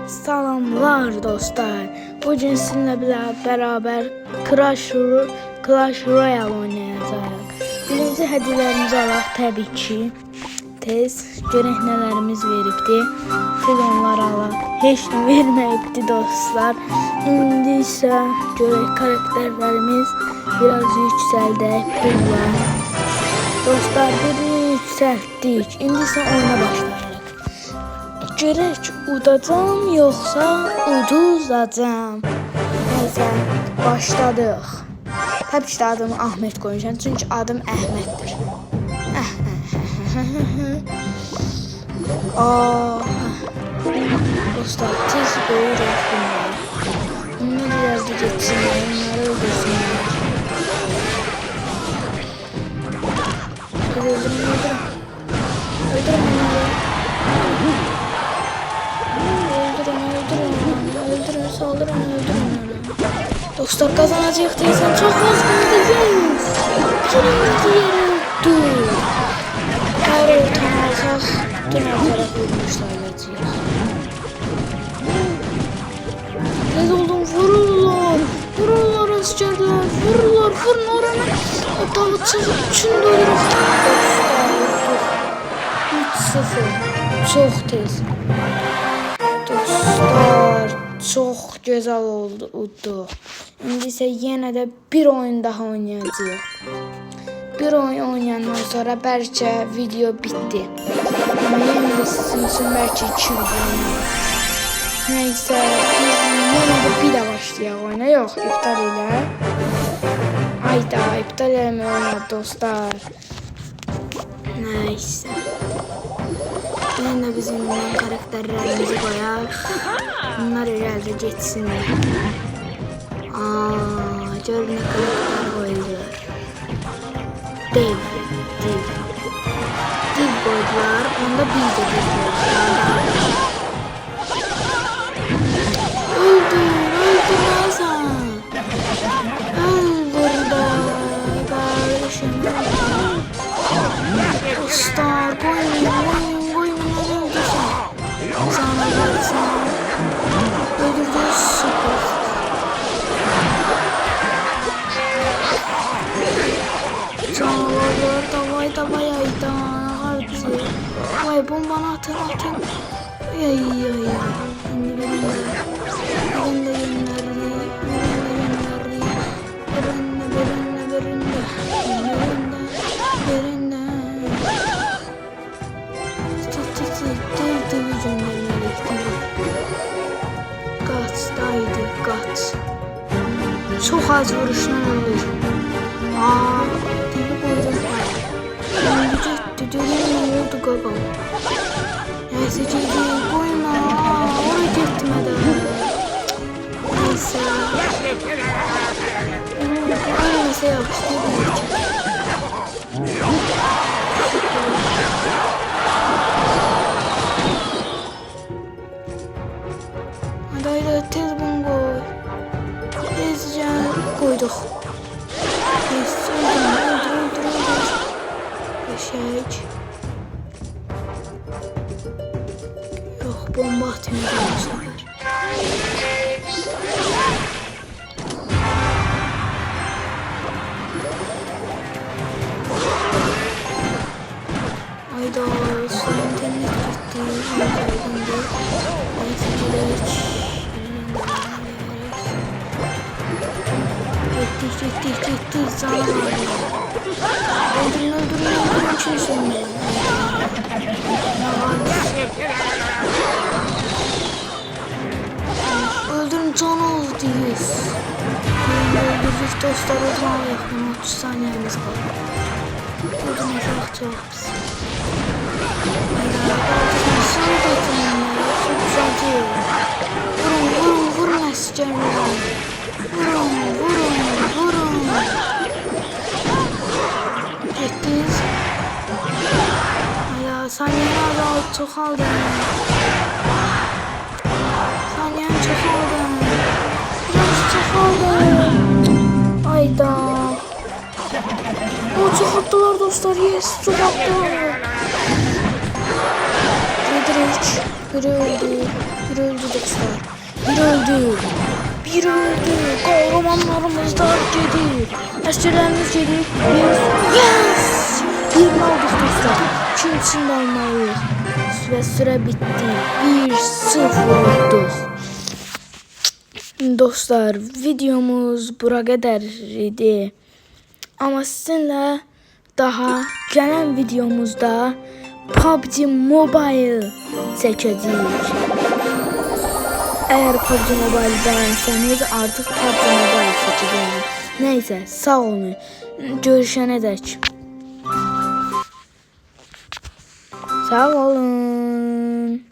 Salamlar dostlar. Bugün sizinle beraber Clash Royale oynayacağız. Birinci hediyelerimizi alaq tabii ki. Tez görək nələrimiz veribdi. Tez onları alaq. Heç nə verməyibdi dostlar. İndi isə görək karakterlərimiz biraz yüksəldək. Pulla. Dostlar birini yüksəltdik. İndi isə oyuna başlayırıq. Görək udacağım yoxsa uduzacağım. Neyse başladıq. Təbii ki adımı Ahmet qoymuşam çünki adım Əhməddir. Dostlar tez qoyuruq bunları. Bunlar biraz da geçsinlər, onları öldürsünlər. Öldürün onları. Öldürün, saldırın, öldürün. Dostlar kazanacaq deyəsən çox az qaldı. Birinci yere öldü. Hər ortam alsaq, bütün hər tərəf vurmuşlar olacaq. Tez oldum, vururlar. Vururlar askerler, vururlar, vurun oranı. Dağıtacaq üçün doyuruq. Dostlar, 3-0. Çox tez. Dostlar, çox gözəl oldu. İndi isə yenə də bir oyun daha oynayacağıq. Bir oyun oynayandan sonra bəlkə video bitdi. Amma yenə də sizin üçün bəlkə 2 video oynayaq. Neysə, biz yenə də bir də başlayaq oyuna. Yox, iptal elə. Ayda, iptal eləmək olmadı dostlar. Neysə. Yenə bizim karakterlərimizi qoyaq. Bunlar herhalde geçsinler. Gör ne karakter koydular. Div koydular. Onda bir de div koydular. Öldür Hasan. Öldür da kardeşim. Dostlar koyun öldürsün. Sana gelsin. Öldürdü süper. Canavarlar davay ayda artık. Vay bombanı atın. Ay. Şimdi birinde Kaç. Çok az vuruşla ölür. Dibi koydum. Gitti. Ne oldu gaga? Neyse ciddi koyma. Oraya gittim hadi. Neyse. Neyse yapıştı. Hadi tez bunu koy. Tezce koyduk. Neyse öldür. Beşek. Yok bomba atayım bu sefer. Hayda suyun temiz gitti. Neyse gidelim. Gitti sana var. Öldürün çözümü. Öldürün can olduyuz. Öldürdük dostlar oturmalıyıq. 30 saniyemiz var. Öldürün uşaq çox pis. Sen de etməyinlər. Çok güzel. Vurun əsgərlərə. Vurun. Etdiniz. Ya saniyeyi azaldı, çoxaldı. Saniyem çoxaldı. Biraz çoxaldı. Ayda. O çoxaltdılar dostlar, yes, çoxaltdılar. Biri öldü. bir öldü dostlar. Bir öldü. Bir öldü. Kahramanlarımız da gelir. Əsgərlərimiz gelir. Yes! Birini aldık dostlar. İkincisini de almalıyız. Ve süre bitti. 1-0 olduq. Dostlar, videomuz bura qədər idi. Ama sizinle daha gelen videomuzda PUBG Mobile çəkəcəyik. Eğer PUBG Mobile beğenseniz artık PUBG Mobile çəkəcəyim. Neyse, sağ olun. Görüşene dek. Sağ olun.